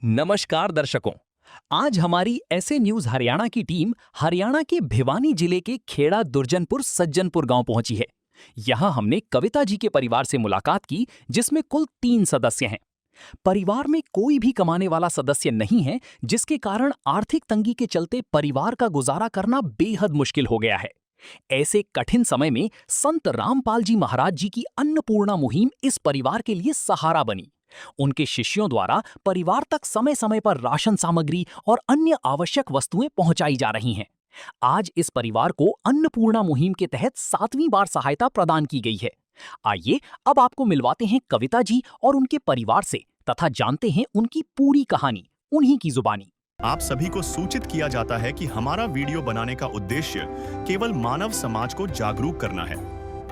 नमस्कार दर्शकों। आज हमारी ऐसे न्यूज हरियाणा की टीम हरियाणा के भिवानी जिले के खेड़ा दुर्जनपुर सज्जनपुर गांव पहुंची है। यहां हमने कविता जी के परिवार से मुलाकात की, जिसमें कुल 3 सदस्य हैं। परिवार में कोई भी कमाने वाला सदस्य नहीं है, जिसके कारण आर्थिक तंगी के चलते परिवार का गुजारा करना बेहद मुश्किल हो गया है। ऐसे कठिन समय में संत रामपाल जी महाराज जी की अन्नपूर्णा मुहिम इस परिवार के लिए सहारा बनी। उनके शिष्यों द्वारा परिवार तक समय समय पर राशन सामग्री और अन्य आवश्यक वस्तुएं पहुंचाई जा रही हैं। आज इस परिवार को अन्नपूर्णा मुहिम के तहत 7वीं बार सहायता प्रदान की गई है। आइए अब आपको मिलवाते हैं कविता जी और उनके परिवार से, तथा जानते हैं उनकी पूरी कहानी उन्हीं की जुबानी। आप सभी को सूचित किया जाता है कि हमारा वीडियो बनाने का उद्देश्य केवल मानव समाज को जागरूक करना है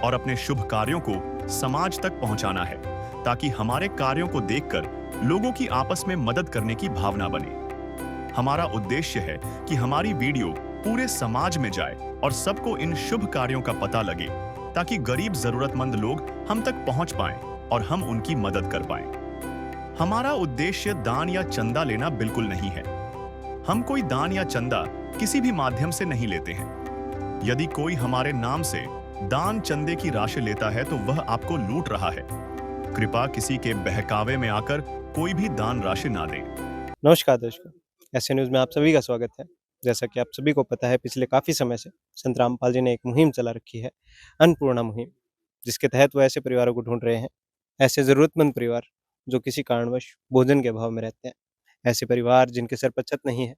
और अपने शुभ कार्यों को समाज तक पहुंचाना है, ताकि हमारे कार्यों को देखकर लोगों की आपस में मदद करने की भावना बने। हमारा उद्देश्य है कि हमारी वीडियो पूरे समाज में जाए और सबको इन शुभ कार्यों का पता लगे, ताकि गरीब जरूरतमंद लोग हम तक पहुंच पाएं और हम उनकी मदद कर पाएं। हमारा उद्देश्य दान या चंदा लेना बिल्कुल नहीं है। हम कोई दान या चंदा किसी भी माध्यम से नहीं लेते हैं। यदि कोई हमारे नाम से दान चंदे की राशि लेता है तो वह आपको लूट रहा है। कृपया किसी के बहकावे में आकर कोई भी दान राशि ना दें। नमस्कार दर्शकों, ऐसे न्यूज़ में आप सभी का स्वागत है। जैसा कि आप सभी को पता है, पिछले काफ़ी समय से संत रामपाल जी ने एक मुहिम चला रखी है, अन्नपूर्णा मुहिम, जिसके तहत वो ऐसे परिवारों को ढूंढ रहे हैं, ऐसे ज़रूरतमंद परिवार जो किसी कारणवश भोजन के अभाव में रहते हैं, ऐसे परिवार जिनके सर पर छत नहीं है,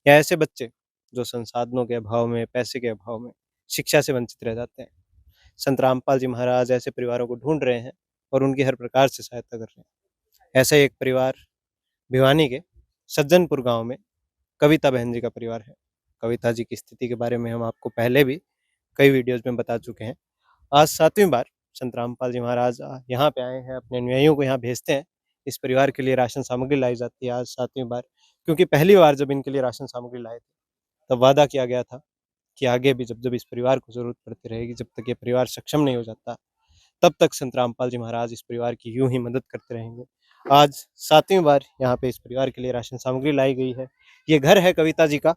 या ऐसे बच्चे जो संसाधनों के अभाव में, पैसे के अभाव में शिक्षा से वंचित रह जाते हैं। संत रामपाल जी महाराज ऐसे परिवारों को ढूंढ रहे हैं और उनकी हर प्रकार से सहायता कर रहे हैं। ऐसा एक परिवार भिवानी के सज्जनपुर गांव में कविता बहन जी का परिवार है। कविता जी की स्थिति के बारे में हम आपको पहले भी कई वीडियोज़ में बता चुके हैं। आज 7वीं बार संत रामपाल जी महाराज यहाँ पे आए हैं, अपने अनुयायियों को यहाँ भेजते हैं। इस परिवार के लिए राशन सामग्री लाई जाती है आज 7वीं बार, क्योंकि पहली बार जब इनके लिए राशन सामग्री लाए थे, तब वादा किया गया था कि आगे भी जब इस परिवार को ज़रूरत पड़ती रहेगी, जब तक ये परिवार सक्षम नहीं हो जाता, तब तक संत रामपाल जी महाराज इस परिवार की यूं ही मदद करते रहेंगे। आज 7वीं बार यहाँ पे इस परिवार के लिए राशन सामग्री लाई गई है। ये घर है कविता जी का।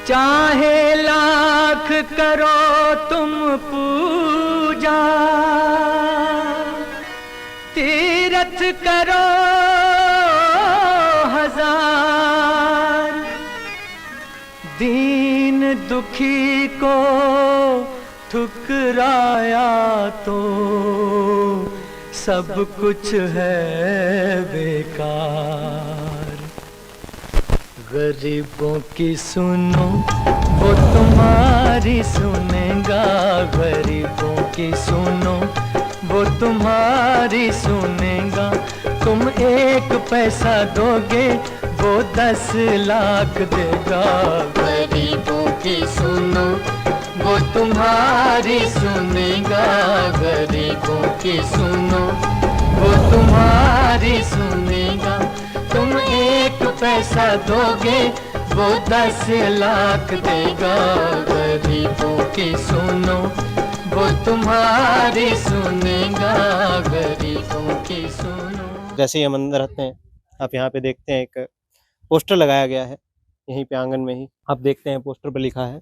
चाहे लाख करो तुम पूजा, तीरथ करो हजार, दीन दुखी को ठुकराया तो सब कुछ है बेकार। गरीबों की सुनो वो तुम्हारी सुनेगा, गरीबों की सुनो वो तुम्हारी सुनेगा। तुम 1 पैसा दोगे वो 10 लाख देगा। गरीबों की सुनो वो तुम्हारी सुनेगा, गरीबों की सुनो वो तुम्हारी सुनेगा। तुम 1 पैसा दोगे वो 10 लाख देगा। गरीबों की सुनो वो तुम्हारी सुनेगा, गरीबों की सुनो। जैसे ही हम अंदर आते हैं, आप यहाँ पे देखते हैं एक पोस्टर लगाया गया है, यहीं पे आंगन में ही आप देखते हैं पोस्टर पर लिखा है,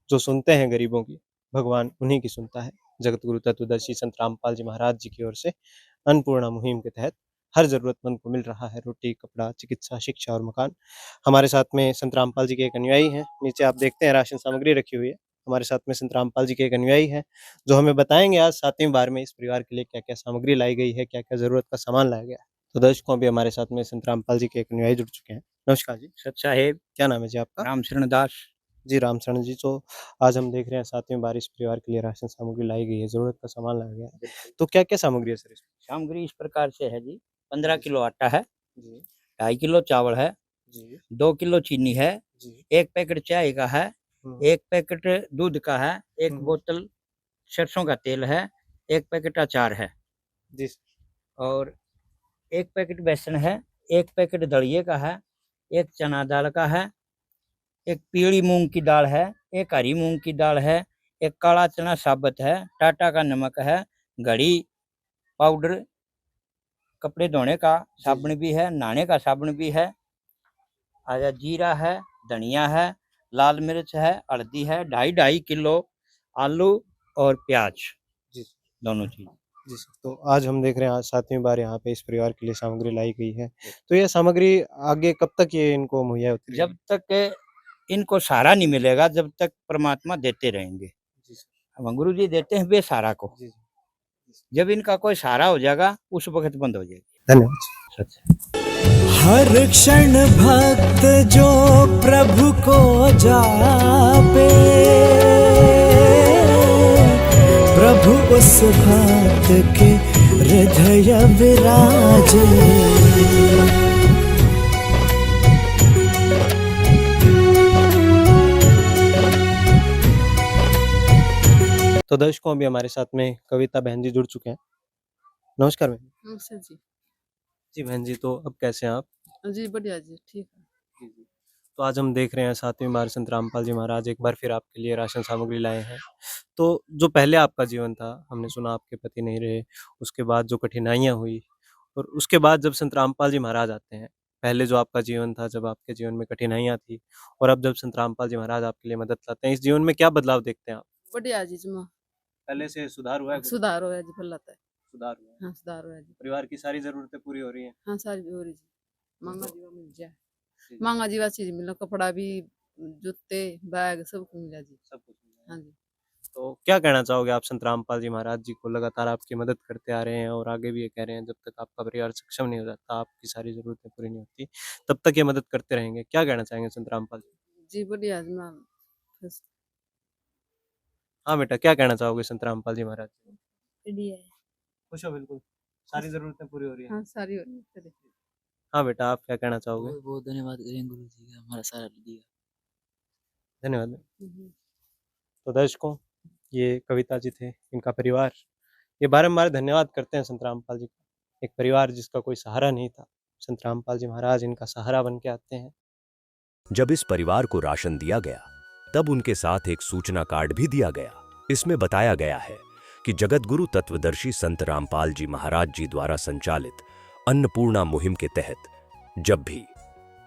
जो सुनते हैं गरीबों की, भगवान उन्हीं की सुनता है। जगत गुरु तत्वदर्शी संत रामपाल जी महाराज जी की ओर से अन्नपूर्णा मुहिम के तहत हर ज़रूरतमंद को मिल रहा है रोटी, कपड़ा, चिकित्सा, शिक्षा और मकान। हमारे साथ में संत रामपाल जी के एक अनुयायी हैं। नीचे आप देखते हैं राशन सामग्री रखी हुई है। हमारे साथ में संत रामपाल जी के एक अनुयायी हैं, जो हमें बताएंगे आज 7वीं बार में इस परिवार के लिए क्या-क्या सामग्री लाई गई है, क्या-क्या ज़रूरत का सामान लाया गया है। तो दर्शकों, अभी हमारे साथ में संत रामपाल जी के एक अनुयायी जुड़ चुके हैं। नमस्कार जी। सत साहेब, क्या नाम है जी आपका? रामशरण दास। जी, रामशरण जी। तो आज हम देख रहे हैं 7वीं बार इस परिवार के लिए राशन सामग्री लाई गई है, ज़रूरत का सामान लाया गया है। तो क्या-क्या सामग्री है सर इसमें? सामग्री इस प्रकार से है जी, 15 किलो आटा है, जी, 2.5 किलो चावल है, जी, 2 किलो चीनी है, जी। 1 पैकेट चाय का है, 1 पैकेट दूध का है, 1 बोतल सरसों का तेल है, 1 पैकेट अचार है जी, और 1 पैकेट बेसन है, 1 पैकेट दलिये का है, 1 चना दाल का है, 1 पीली मूंग की दाल है, 1 हरी मूंग की दाल है, 1 काला चना साबुत है, टाटा का नमक है, घड़ी पाउडर कपड़े धोने का साबुन भी है, नहाने का साबुन भी है। आजा जीरा है, धनिया है, लाल मिर्च है, हल्दी है, 2.5 किलो आलू और प्याज, जी दोनों चीज। जी सर। तो आज हम देख रहे हैं आज 7वीं बार यहाँ पे इस परिवार के लिए सामग्री लाई गई है। तो यह सामग्री आगे कब तक ये इनको मुहैया होती जब तक इनको सहारा नहीं मिलेगा, जब तक परमात्मा देते रहेंगे। जी सर। हम गुरु जी देते हैं बेसहारा को, जी जब इनका कोई सहारा हो जाएगा उस वक्त बंद हो जाएगी। धन्यवाद। सच। हर क्षण भक्त जो प्रभु को जापे, प्रभु उस भक्त के हृदय विराजे। तो दर्शकों अभी हमारे साथ में कविता बहन जी जुड़ चुके हैं। नमस्कार बहन नमस्ते जी। जी। बहन जी तो अब कैसे हैं आप? जी बढ़िया जी, ठीक है। जी। तो आज हम देख रहे हैं 7वीं बार संत रामपाल जी महाराज एक बार फिर आपके लिए राशन सामग्री लाए हैं। तो जो पहले आपका जीवन था, हमने सुना आपके पति नहीं रहे, उसके बाद जो कठिनाइयाँ हुई और उसके बाद जब संत रामपाल जी महाराज आते हैं, पहले जो आपका जीवन था, जब आपके जीवन में कठिनाइयाँ थी और अब जब संत रामपाल जी महाराज आपके लिए मदद लाते हैं, इस जीवन में क्या बदलाव देखते हैं आप? बढ़िया जी जमा पहले से सुधार हुआ है? सुधार होया जी, फलता है। सुधार हुआ है। हाँ सुधार होया जी। परिवार की सारी जरूरतें पूरी हो रही हैं। हाँ सारी भी हो रही जी। मांगा जीवा मिल जाए, जी। मांगा जीवा चीज मिला, कपड़ा भी, जूते, बैग सब कुछ मिला जी। सब कुछ मिल हाँ रहा है। जी। तो क्या कहना चाहोगे आप संत रामपाल जी महाराज जी को? लगातार आपकी मदद करते आ रहे हैं और आगे भी ये कह रहे हैं जब तक आपका परिवार सक्षम नहीं हो जाता, आपकी सारी जरूरतें पूरी नहीं होती, तब तक ये मदद करते रहेंगे। क्या कहना चाहेंगे संत रामपाल जी? जी बढ़िया जी मां बस हाँ बेटा, क्या कहना चाहोगे संत रामपाल जी महाराज जी? बढ़िया है। खुश हो बिल्कुल, सारी जरूरतें पूरी हो रही हैं। हाँ सारी हो रही है। चले। हाँ बेटा, आप क्या कहना चाहोगे? बहुत बहुत धन्यवाद करें गुरु जी का हमारा सारा दिया। धन्यवाद। हम्म। तो दर्शकों, ये कविता जी थे, इनका परिवार, ये बारंबार धन्यवाद करते हैं संत रामपाल जी का। एक परिवार जिसका कोई सहारा नहीं था, संत रामपाल जी महाराज इनका सहारा बन के आते हैं। जब इस परिवार को राशन दिया गया, तब उनके साथ एक सूचना कार्ड भी दिया गया। इसमें बताया गया है कि जगत गुरु तत्वदर्शी संत रामपाल जी महाराज जी द्वारा संचालित अन्नपूर्णा मुहिम के तहत जब भी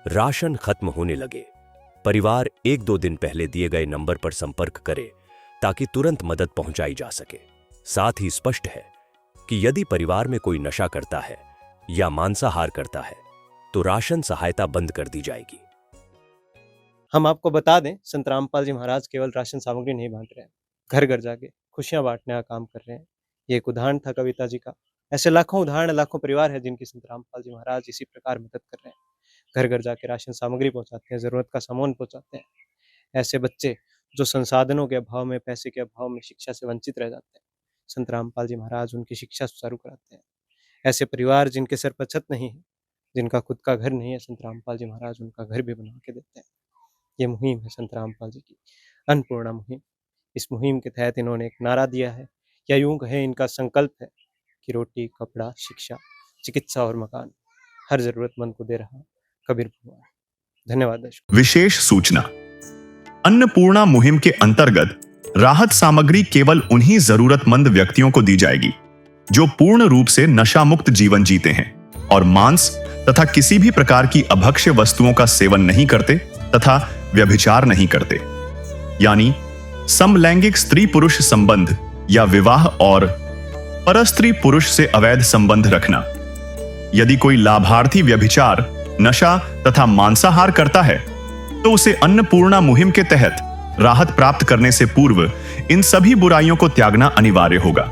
राशन खत्म होने लगे, परिवार 1-2 दिन पहले दिए गए नंबर पर संपर्क करे ताकि तुरंत मदद पहुंचाई जा सके। साथ ही स्पष्ट है कि यदि परिवार में कोई नशा करता है या मांसाहार करता है तो राशन सहायता बंद कर दी जाएगी। हम आपको बता दें, संत रामपाल जी महाराज केवल राशन सामग्री नहीं बांट रहे हैं, घर घर जाके खुशियां बांटने का काम कर रहे हैं। ये एक उदाहरण था कविता जी का। ऐसे लाखों उदाहरण, लाखों परिवार है जिनकी संत रामपाल जी महाराज इसी प्रकार मदद कर रहे हैं। घर घर जाके राशन सामग्री पहुंचाते हैं, जरूरत का सामान पहुंचाते हैं। ऐसे बच्चे जो संसाधनों के अभाव में, पैसे के अभाव में शिक्षा से वंचित रह जाते हैं, संत रामपाल जी महाराज उनकी शिक्षा सुचारू कराते हैं। ऐसे परिवार जिनके सर पर छत नहीं है, जिनका खुद का घर नहीं है, संत रामपाल जी महाराज उनका घर भी बना के देते हैं। ये मुहिम है संत रामपाल जी की, अन्नपूर्णा मुहिम। इस मुहिम के तहत इन्होंने एक नारा दिया है, या यूं कहें इनका संकल्प है कि रोटी, कपड़ा, शिक्षा, चिकित्सा और मकान हर जरूरतमंद को दे रहा कबीर भगवान। धन्यवाद दर्शकों। विशेष सूचना, अन्नपूर्णा मुहिम के अंतर्गत राहत सामग्री केवल उन्हीं जरूरतमंद व्यक्तियों को दी जाएगी जो पूर्ण रूप से नशा मुक्त जीवन जीते हैं और मांस तथा किसी भी प्रकार की अभक्ष्य वस्तुओं का सेवन नहीं करते तथा व्यभिचार नहीं करते, यानी समलैंगिक स्त्री पुरुष संबंध या विवाह और परस्त्री पुरुष से अवैध संबंध रखना। यदि कोई लाभार्थी व्यभिचार, नशा तथा मांसाहार करता है तो उसे अन्नपूर्णा मुहिम के तहत राहत प्राप्त करने से पूर्व इन सभी बुराइयों को त्यागना अनिवार्य होगा।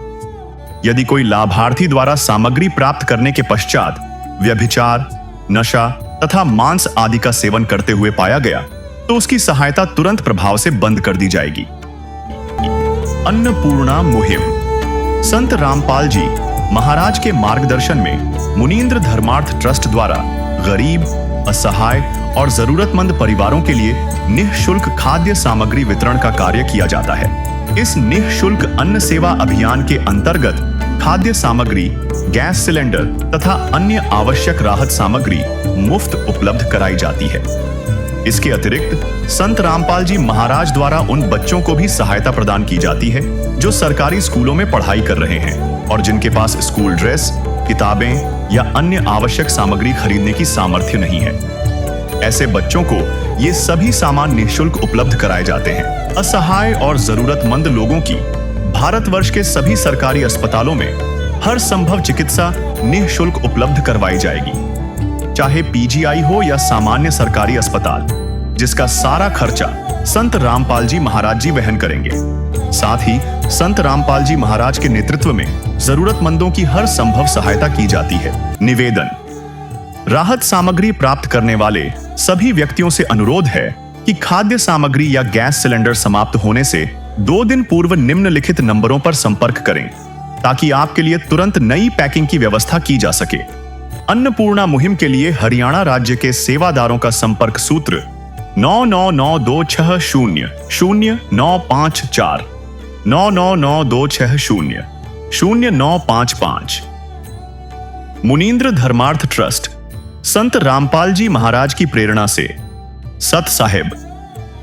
यदि कोई लाभार्थी द्वारा सामग्री प्राप्त करने के पश्चात व्यभिचार, नशा तथा मांस आदि का सेवन करते हुए पाया गया तो उसकी सहायता तुरंत प्रभाव से बंद कर दी जाएगी। अन्नपूर्णा मुहिम संत रामपाल जी महाराज के मार्गदर्शन में मुनींद्र धर्मार्थ ट्रस्ट द्वारा गरीब, असहाय और जरूरतमंद परिवारों के लिए निःशुल्क खाद्य सामग्री वितरण का कार्य किया जाता है। इस निःशुल्क अन्न सेवा अभियान के अंतर्गत खाद्य सामग्री, गैस सिलेंडर तथा अन्य आवश्यक राहत सामग्री मुफ्त उपलब्ध कराई जाती है। इसके अतिरिक्त संत रामपाल जी महाराज द्वारा उन बच्चों को भी सहायता प्रदान की जाती है जो सरकारी स्कूलों में पढ़ाई कर रहे हैं। और जिनके पास स्कूल ड्रेस, किताबें या अन्य आवश्यक सामग्री खरीदने की सामर्थ्य नहीं है। ऐसे बच्चों को ये सभी सामान निःशुल्क उपलब्ध कराए जाते हैं। असहाय और जरूरतमंद लोगों की भारतवर्ष के सभी सरकारी अस्पतालों में हर संभव चिकित्सा निःशुल्क उपलब्ध करवाई जाएगी, चाहे पीजीआई हो या सामान्य सरकारी अस्पताल, जिसका सारा खर्चा संत रामपाल जी महाराज जी वहन करेंगे। साथ ही संत रामपाल जी महाराज के नेतृत्व में जरूरतमंदों की हर संभव सहायता की जाती है। निवेदन: राहत सामग्री प्राप्त करने वाले सभी व्यक्तियों से अनुरोध है कि खाद्य सामग्री या गैस सिलेंडर समाप्त होने से 2 दिन पूर्व निम्नलिखित नंबरों पर संपर्क करें, ताकि आपके लिए तुरंत नई पैकिंग की व्यवस्था की जा सके। अन्नपूर्णा मुहिम के लिए हरियाणा राज्य के सेवादारों का संपर्क सूत्र 9992600954 9992600955। मुनींद्र धर्मार्थ ट्रस्ट संत रामपाल जी महाराज की प्रेरणा से सत साहिब